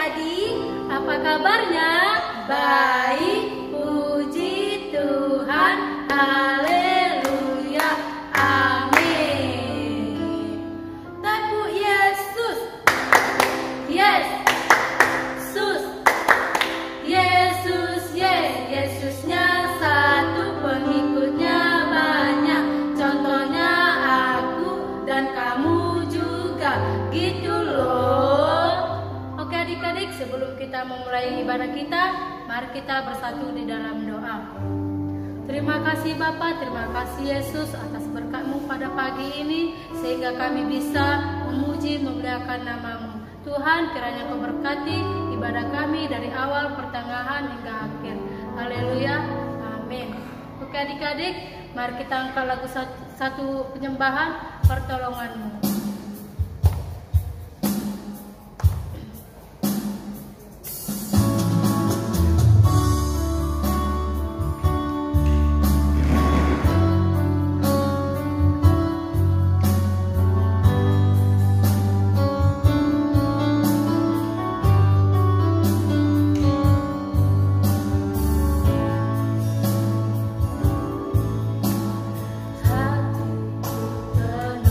adik-adik, apa kabarnya? Baik, puji Tuhan, haleluya, amin. Tepuk Yesus, yes, sus, Yesus, yes, Yesusnya satu, pengikutnya banyak. Contohnya aku dan kamu juga, gitu loh. Oke adik-adik, sebelum kita memulai ibadah kita, mari kita bersatu di dalam doa. Terima kasih Bapa, terima kasih Yesus atas berkat-Mu pada pagi ini, sehingga kami bisa memuji, memuliakan nama-Mu. Tuhan, kiranya Kau berkati ibadah kami dari awal, pertengahan hingga akhir. Haleluya, amin. Oke adik-adik, mari kita angkat lagu satu penyembahan, pertolongan-Mu. Hatiku tenang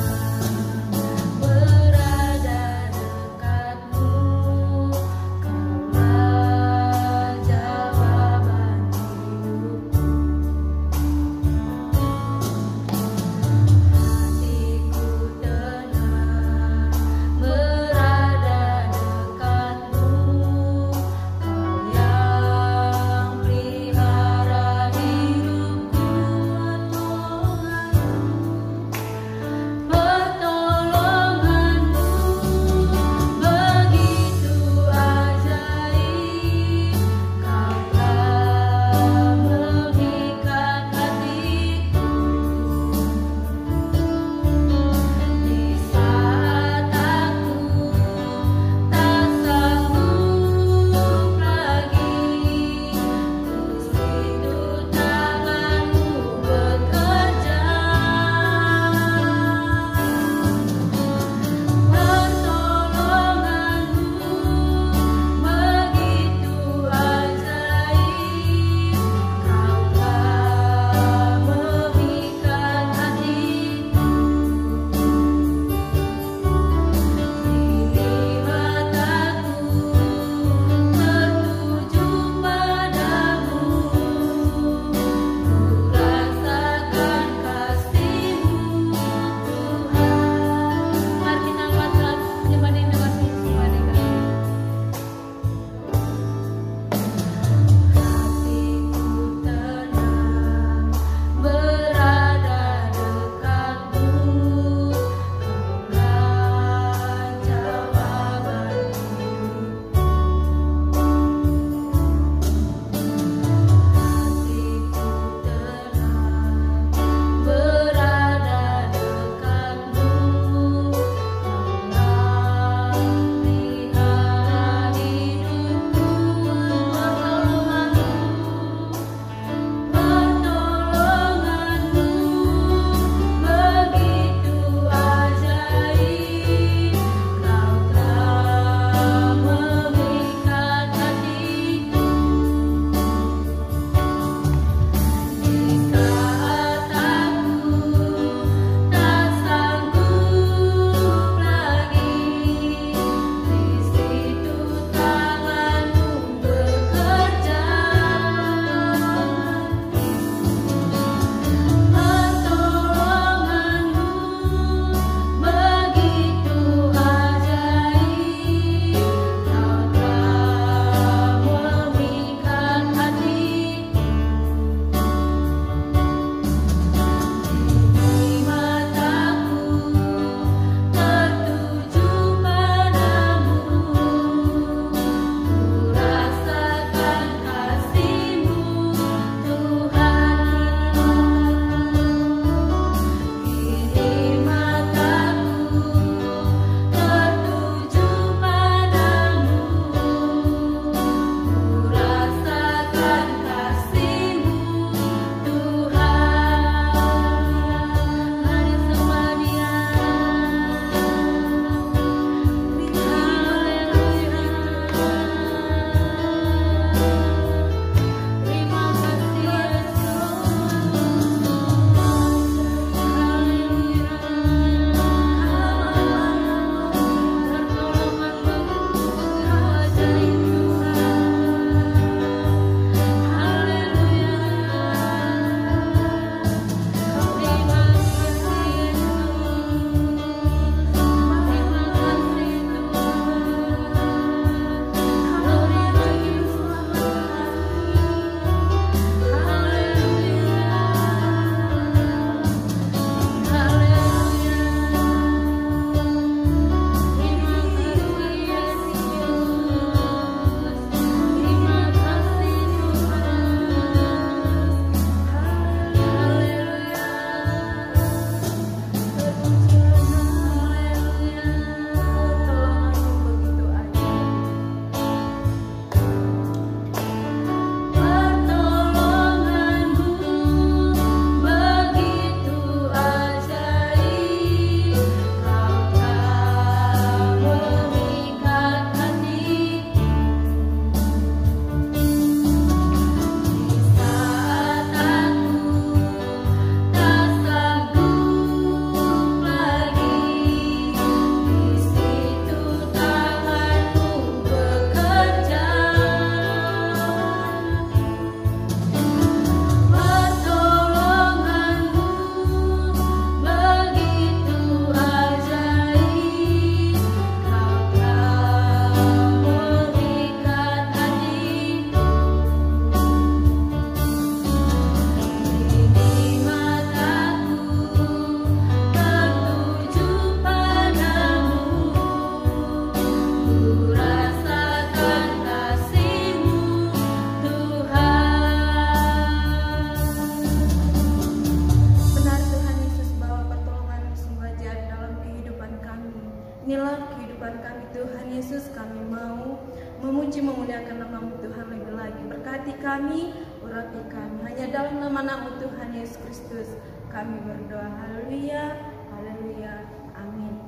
mau memuji memuliakan nama-Mu Tuhan lebih lagi. Berkati kami, urapi kami. Hanya dalam nama Tuhan Yesus Kristus kami berdoa. Haleluya, haleluya, amin.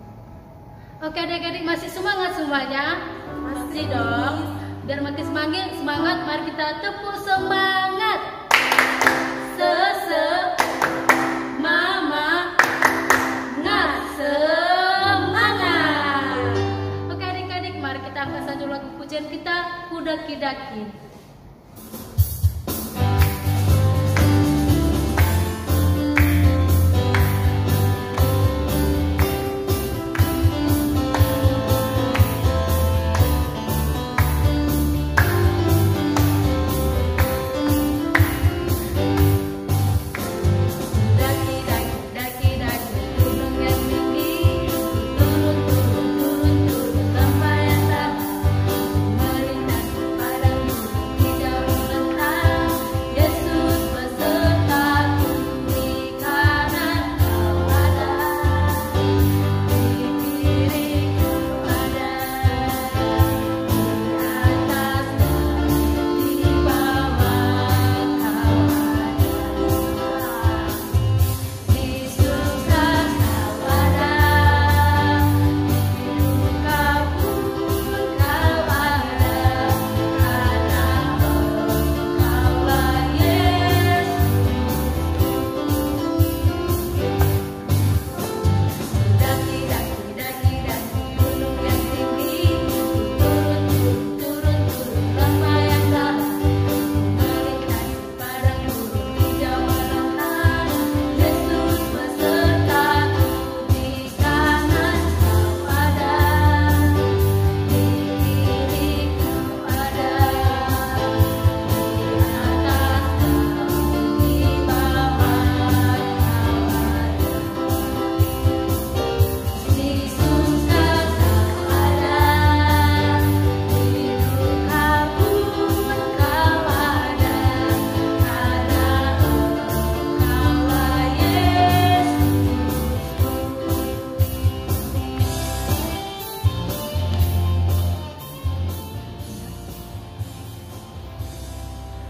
Oke adik-adik, masih semangat semuanya? Masih dong. Biar makin semangat, mari kita tepuk semangat. Mama ngat semangat. Oke adik-adik, mari kita angkat saja lagu pujian kita, Kudaki-daki.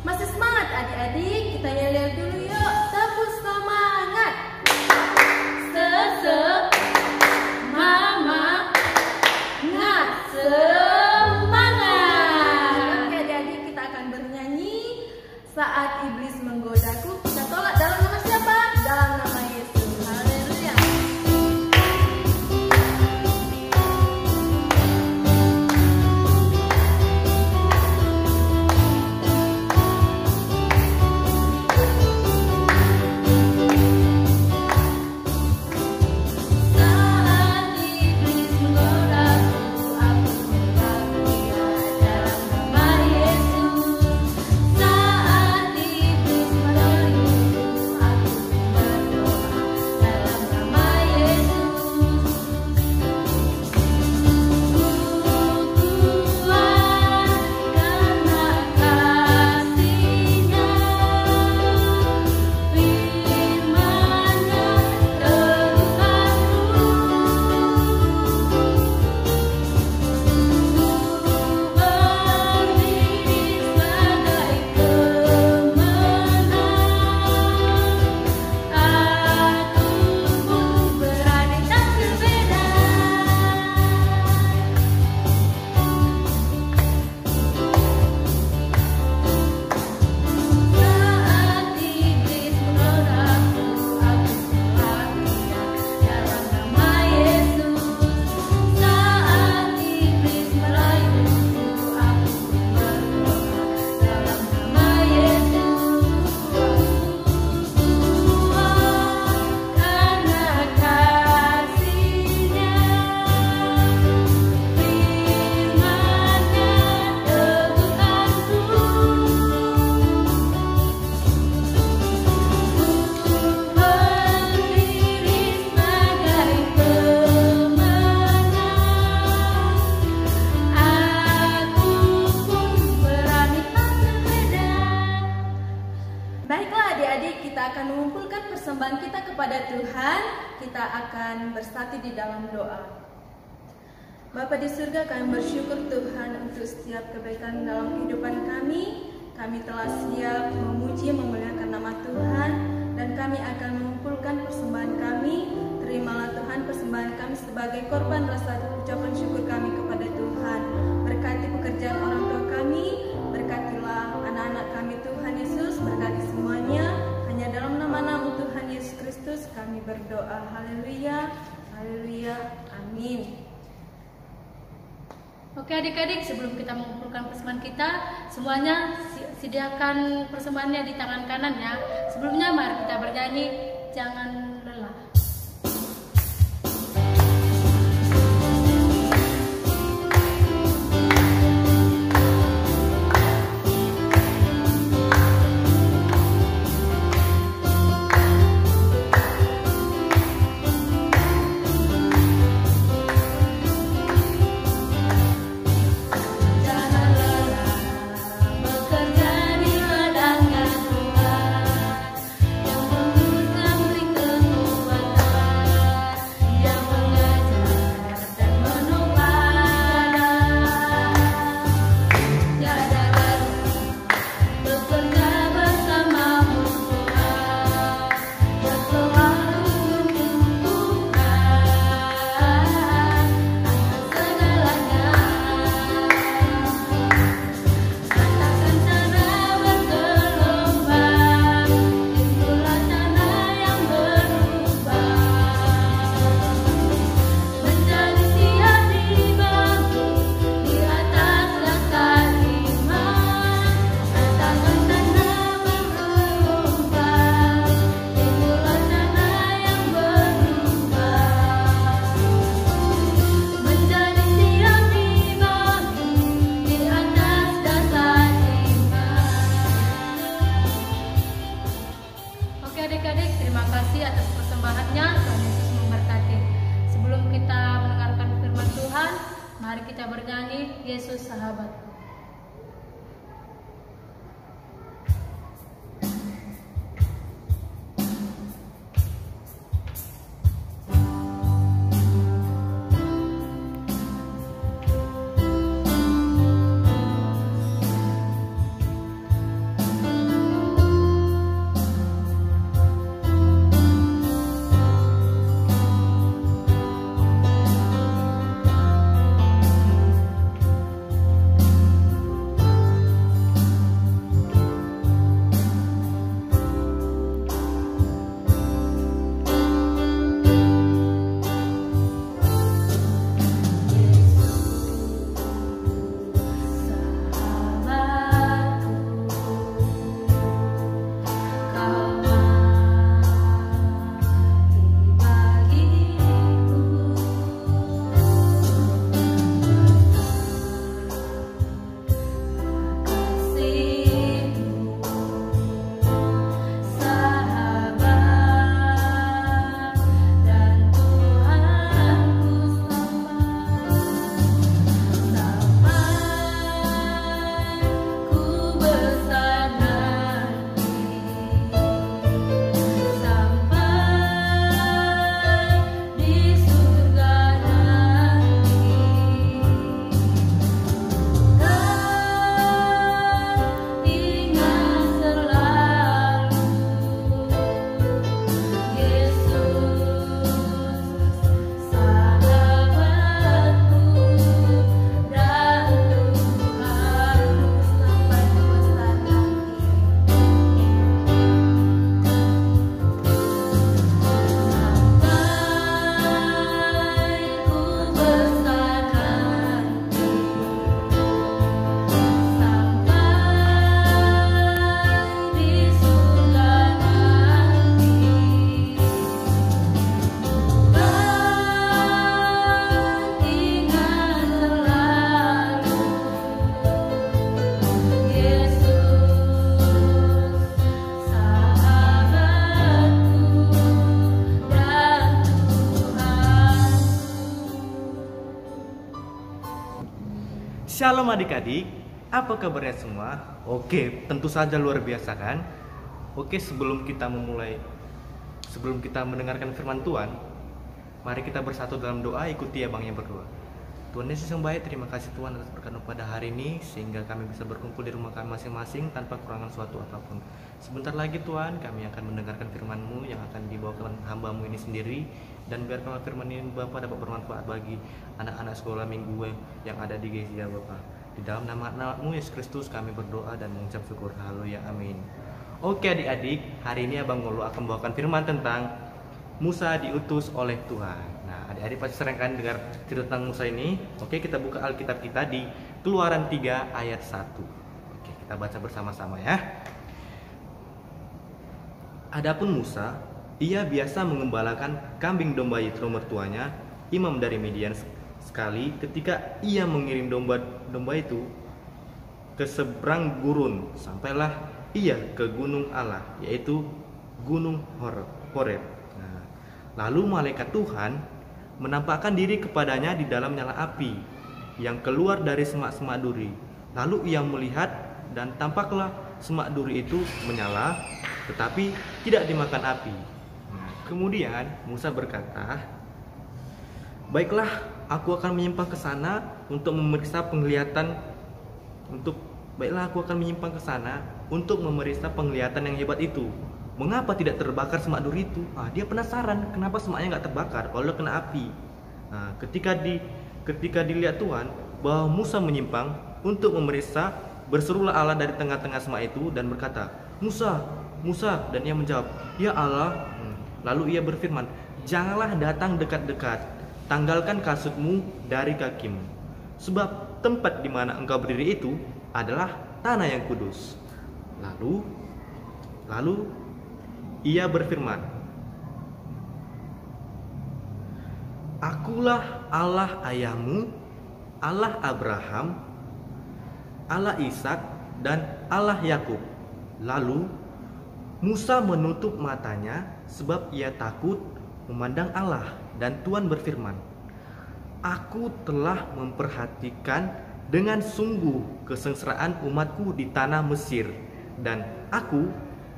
Masih semangat adik-adik? Kita yel-yel dulu yuk. Tepuk semangat. Mama ngat semangat. Oke adik-adik, kita akan bernyanyi Saat Iblis Menggodaku. Kita tolak dalam nama siapa? Dalam nama Yesus. Haleluya. Saat iblis menggodaku, aku mengaku ya dalam nama Yesus. Saat iblis merayu, aku berdoa dalam nama Yesus. Kuat karena kasih-Nya, firman-Nya teguhkanku. Berdiri sebagai pemenang, aku pun berani tak berbeda. Saat iblis menggodaku, aku mengaku ya dalam nama Yesus. Saat iblis merayuku, aku berdoa dalam nama Yesus. Kuat karena kasih-Nya, firman-Nya teguhkanku. Berdiri sebagai pemenang, aku pun berani tak berbeda. Baiklah adik-adik, kita akan mengumpulkan persembahan kita kepada Tuhan. Kita akan bersatu di dalam doa. Bapa di surga, kami bersyukur Tuhan untuk setiap kebaikan dalam kehidupan kami. Kami telah siap memuji memuliakan nama Tuhan, dan kami akan mengumpulkan persembahan kami. Terimalah Tuhan persembahan kami sebagai korban rasa ucapan syukur kami kepada Tuhan. Berkati pekerjaan orang tua kami, berkatilah anak-anak kami Tuhan Yesus, berkati semuanya. Hanya dalam nama Tuhan Yesus Kristus kami berdoa. Haleluya, haleluya, amin. Oke adik-adik, sebelum kita mengumpulkan persembahan kita, semuanya sediakan persembahannya di tangan kanan ya. Sebelumnya mari kita bernyanyi Jangan Lelah. Adik-adik, terima kasih atas persembahannya. Tuhan Yesus memberkati. Sebelum kita mendengarkan firman Tuhan, mari kita bernyanyi Yesus Sahabatku. Shalom adik-adik, apa kabarnya semua? Oke, tentu saja luar biasa kan? Oke, sebelum kita mendengarkan firman Tuhan, mari kita bersatu dalam doa, ikuti abang yang berdoa. Tuhan Yesus yang baik, terima kasih Tuhan atas berkat pada hari ini, sehingga kami bisa berkumpul di rumah kami masing-masing tanpa kekurangan suatu apapun. Sebentar lagi Tuhan, kami akan mendengarkan firman-Mu yang akan dibawakan hamba-Mu ini sendiri. Dan biarkanlah firman ini Bapak dapat bermanfaat bagi anak-anak sekolah minggu yang ada di GESIA Bapak. Di dalam nama-Mu Yesus Kristus kami berdoa dan mengucap syukur. Haleluya, amin. Oke adik-adik, hari ini Abang Ngolo akan membawakan firman tentang Musa diutus oleh Tuhan. Nah, adik-adik pasti sering kan dengar cerita tentang Musa ini. Oke, kita buka Alkitab kita di Keluaran 3 ayat 1. Oke, kita baca bersama-sama ya. Adapun Musa, ia biasa mengembalakan kambing domba Yitro mertuanya, imam dari Midian. Sekali ketika ia mengirim domba-domba itu ke seberang gurun, sampailah ia ke gunung Allah, yaitu gunung Horeb. Lalu malaikat Tuhan menampakkan diri kepadanya di dalam nyala api yang keluar dari semak-semak duri. Lalu ia melihat dan tampaklah semak duri itu menyala, tetapi tidak dimakan api. Kemudian Musa berkata, "Baiklah, aku akan menyimpang ke sana untuk memeriksa penglihatan yang hebat itu. Mengapa tidak terbakar semak duri itu?" Dia penasaran kenapa semaknya nggak terbakar kalau kena api. Ketika dilihat Tuhan bahwa Musa menyimpang untuk memeriksa, berserulah Allah dari tengah-tengah semak itu dan berkata, "Musa, Musa." Dan ia menjawab, "Ya Allah." Lalu ia berfirman, "Janganlah datang dekat-dekat, tanggalkan kasutmu dari kakimu, sebab tempat di mana engkau berdiri itu adalah tanah yang kudus." Lalu ia berfirman, "Akulah Allah ayahmu, Allah Abraham, Allah Ishak, dan Allah Yakub." Lalu Musa menutup matanya sebab ia takut memandang Allah, dan Tuhan berfirman, "Aku telah memperhatikan dengan sungguh kesengsaraan umatku di tanah Mesir, dan aku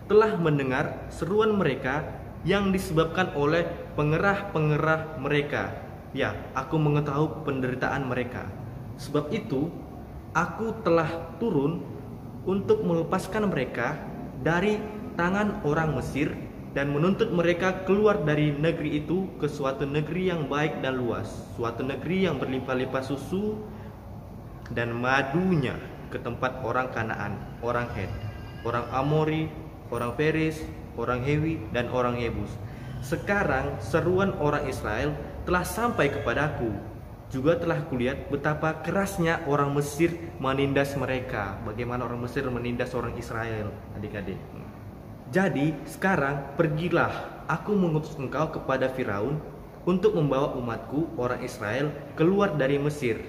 telah mendengar seruan mereka yang disebabkan oleh pengerah-pengerah mereka. Ya, aku mengetahui penderitaan mereka. Sebab itu, aku telah turun untuk melepaskan mereka dari tangan orang Mesir dan menuntut mereka keluar dari negeri itu ke suatu negeri yang baik dan luas, suatu negeri yang berlimpah-limpah susu dan madunya, ke tempat orang Kanaan, orang Het, orang Amori, orang Peris, orang Hewi, dan orang Yebus. Sekarang seruan orang Israel telah sampai kepadaku. Juga telah kulihat betapa kerasnya orang Mesir menindas mereka. Bagaimana orang Mesir menindas orang Israel, adik-adik. Jadi sekarang pergilah, aku mengutus engkau kepada Firaun untuk membawa umatku orang Israel keluar dari Mesir.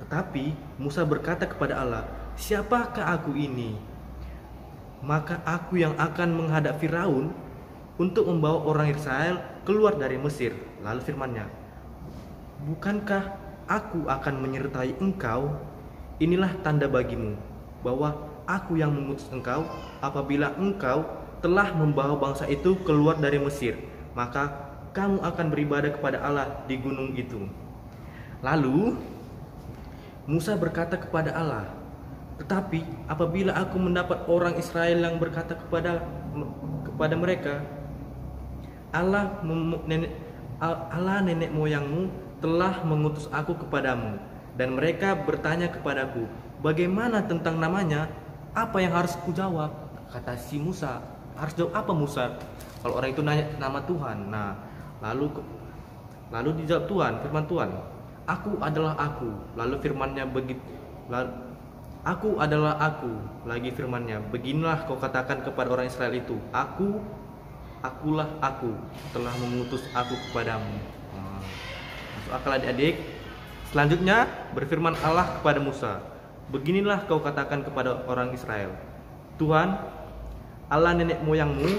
Tetapi Musa berkata kepada Allah, "Siapakah aku ini? Maka aku yang akan menghadap Firaun untuk membawa orang Israel keluar dari Mesir." Lalu firman-Nya, "Bukankah aku akan menyertai engkau? Inilah tanda bagimu bahwa aku yang mengutus engkau. Apabila engkau telah membawa bangsa itu keluar dari Mesir, maka kamu akan beribadah kepada Allah di gunung itu." Lalu Musa berkata kepada Allah, "Tetapi apabila aku mendapat orang Israel yang berkata kepada mereka, Allah nenek moyangmu telah mengutus aku kepadamu, dan mereka bertanya kepadaku, bagaimana tentang namanya? Apa yang harus kujawab?" Kata si Musa, "Harus jawab apa Musa? Kalau orang itu nanya nama Tuhan." Lalu dijawab Tuhan, firman Tuhan, "Aku adalah aku." Lalu firman-Nya begitu. "Aku adalah aku." Lagi firman-Nya, "Beginilah kau katakan kepada orang Israel itu, akulah aku, telah mengutus aku kepadamu." Masuk akal adik-adik? Selanjutnya berfirman Allah kepada Musa, "Beginilah kau katakan kepada orang Israel, Tuhan, Allah nenek moyangmu,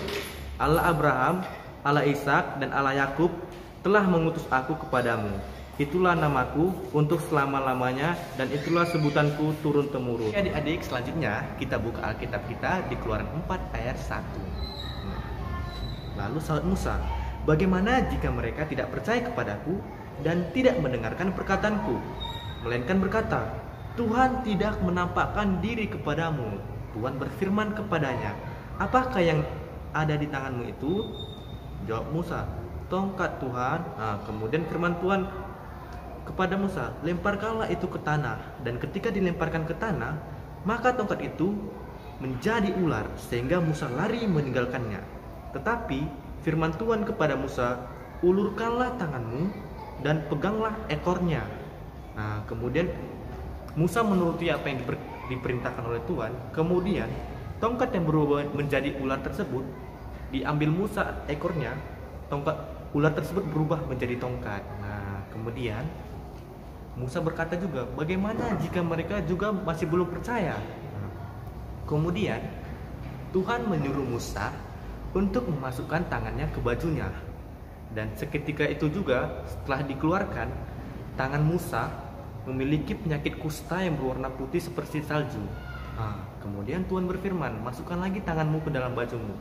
Allah Abraham, Allah Ishak, dan Allah Yakub telah mengutus aku kepadamu. Itulah namaku untuk selama-lamanya, dan itulah sebutanku turun-temurun." Adik-adik, selanjutnya kita buka Alkitab kita di Keluaran 4 ayat 1. Lalu sahabat Musa, "Bagaimana jika mereka tidak percaya kepadaku dan tidak mendengarkan perkataanku? melainkan berkata, Tuhan tidak menampakkan diri kepadamu. Tuhan berfirman kepadanya, apakah yang ada di tanganmu itu? Jawab Musa, tongkat Tuhan. Kemudian firman Tuhan kepada Musa, lemparkanlah itu ke tanah. Dan ketika dilemparkan ke tanah, maka tongkat itu menjadi ular, sehingga Musa lari meninggalkannya. Tetapi firman Tuhan kepada Musa, ulurkanlah tanganmu dan peganglah ekornya. Kemudian Musa menuruti apa yang diperintahkan oleh Tuhan. Kemudian tongkat yang berubah menjadi ular tersebut diambil Musa ekornya, tongkat ular tersebut berubah menjadi tongkat. Kemudian Musa berkata juga, bagaimana jika mereka juga masih belum percaya? Kemudian Tuhan menyuruh Musa untuk memasukkan tangannya ke bajunya. Dan seketika itu juga setelah dikeluarkan, tangan Musa memiliki penyakit kusta yang berwarna putih seperti salju. Kemudian Tuhan berfirman, masukkan lagi tanganmu ke dalam bajumu.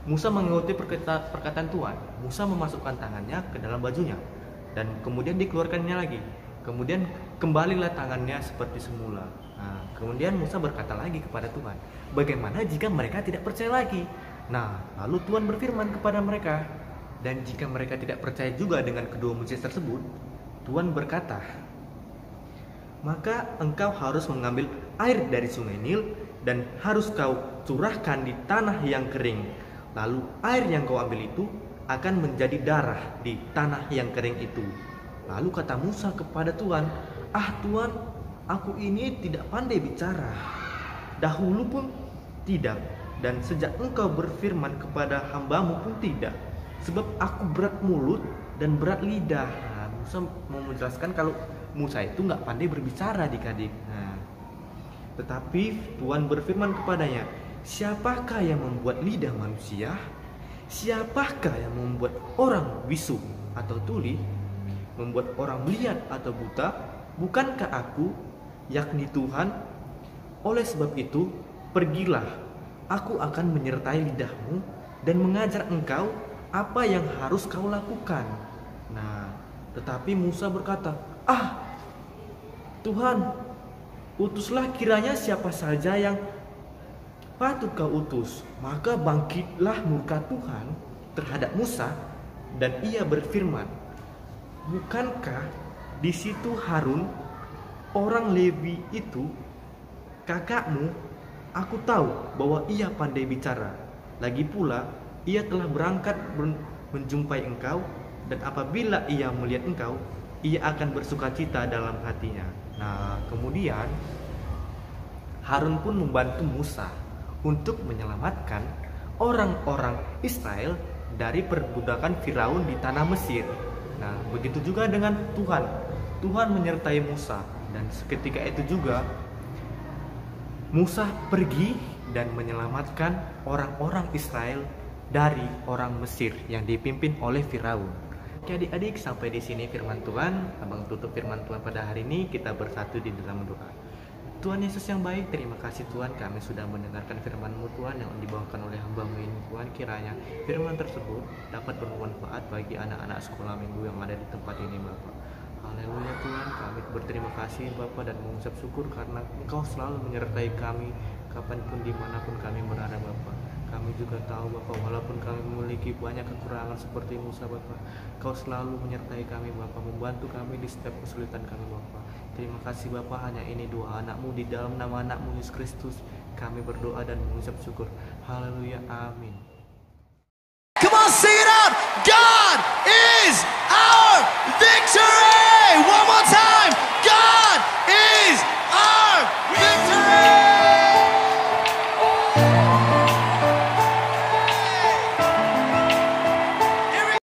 Musa mengikuti perkataan Tuhan. Musa memasukkan tangannya ke dalam bajunya dan kemudian dikeluarkannya lagi. Kemudian kembalilah tangannya seperti semula. Kemudian Musa berkata lagi kepada Tuhan, bagaimana jika mereka tidak percaya lagi? Lalu Tuhan berfirman kepada mereka, dan jika mereka tidak percaya juga dengan kedua mujizat tersebut, Tuhan berkata, maka engkau harus mengambil air dari sungai Nil dan harus kau curahkan di tanah yang kering. Lalu air yang kau ambil itu akan menjadi darah di tanah yang kering itu. Lalu kata Musa kepada Tuhan, Tuhan, aku ini tidak pandai bicara. Dahulu pun tidak, dan sejak engkau berfirman kepada hambamu pun tidak. Sebab aku berat mulut dan berat lidah. Musa mau menjelaskan kalau Musa itu nggak pandai berbicara adik-adik. Tetapi Tuhan berfirman kepadanya, siapakah yang membuat lidah manusia? Siapakah yang membuat orang bisu atau tuli? Membuat orang melihat atau buta? Bukankah aku, yakni Tuhan? Oleh sebab itu, pergilah, aku akan menyertai lidahmu dan mengajar engkau apa yang harus kau lakukan. Tetapi Musa berkata, Tuhan, utuslah kiranya siapa saja yang patut kau utus. Maka bangkitlah murka Tuhan terhadap Musa dan ia berfirman, bukankah di situ Harun, orang Lewi itu, kakakmu? Aku tahu bahwa ia pandai bicara. Lagi pula, ia telah berangkat menjumpai engkau, dan apabila ia melihat engkau, ia akan bersukacita dalam hatinya. Kemudian Harun pun membantu Musa untuk menyelamatkan orang-orang Israel dari perbudakan Firaun di tanah Mesir. Begitu juga dengan Tuhan. Tuhan menyertai Musa, dan seketika itu juga Musa pergi dan menyelamatkan orang-orang Israel dari orang Mesir yang dipimpin oleh Firaun. Oke adik-adik, sampai di sini firman Tuhan. Abang tutup firman Tuhan pada hari ini. Kita bersatu di dalam doa. Tuhan Yesus yang baik, terima kasih Tuhan, kami sudah mendengarkan firman-Mu Tuhan yang dibawakan oleh hamba-Mu ini Tuhan. Kiranya firman tersebut dapat bermanfaat bagi anak-anak sekolah minggu yang ada di tempat ini Bapak. Haleluya Tuhan, kami berterima kasih Bapak dan mengucap syukur karena Engkau selalu menyertai kami kapanpun dimanapun kami berada Bapak. Kami juga tahu Bapak, walaupun kami memiliki banyak kekurangan seperti Musa Bapak, Kau selalu menyertai kami Bapak, membantu kami di setiap kesulitan kami Bapak. Terima kasih Bapak, hanya ini doa anak-Mu di dalam nama anak-Mu Yesus Kristus. Kami berdoa dan mengucap syukur. Haleluya, amin. Come on, sing it out. God is our victory. One more time.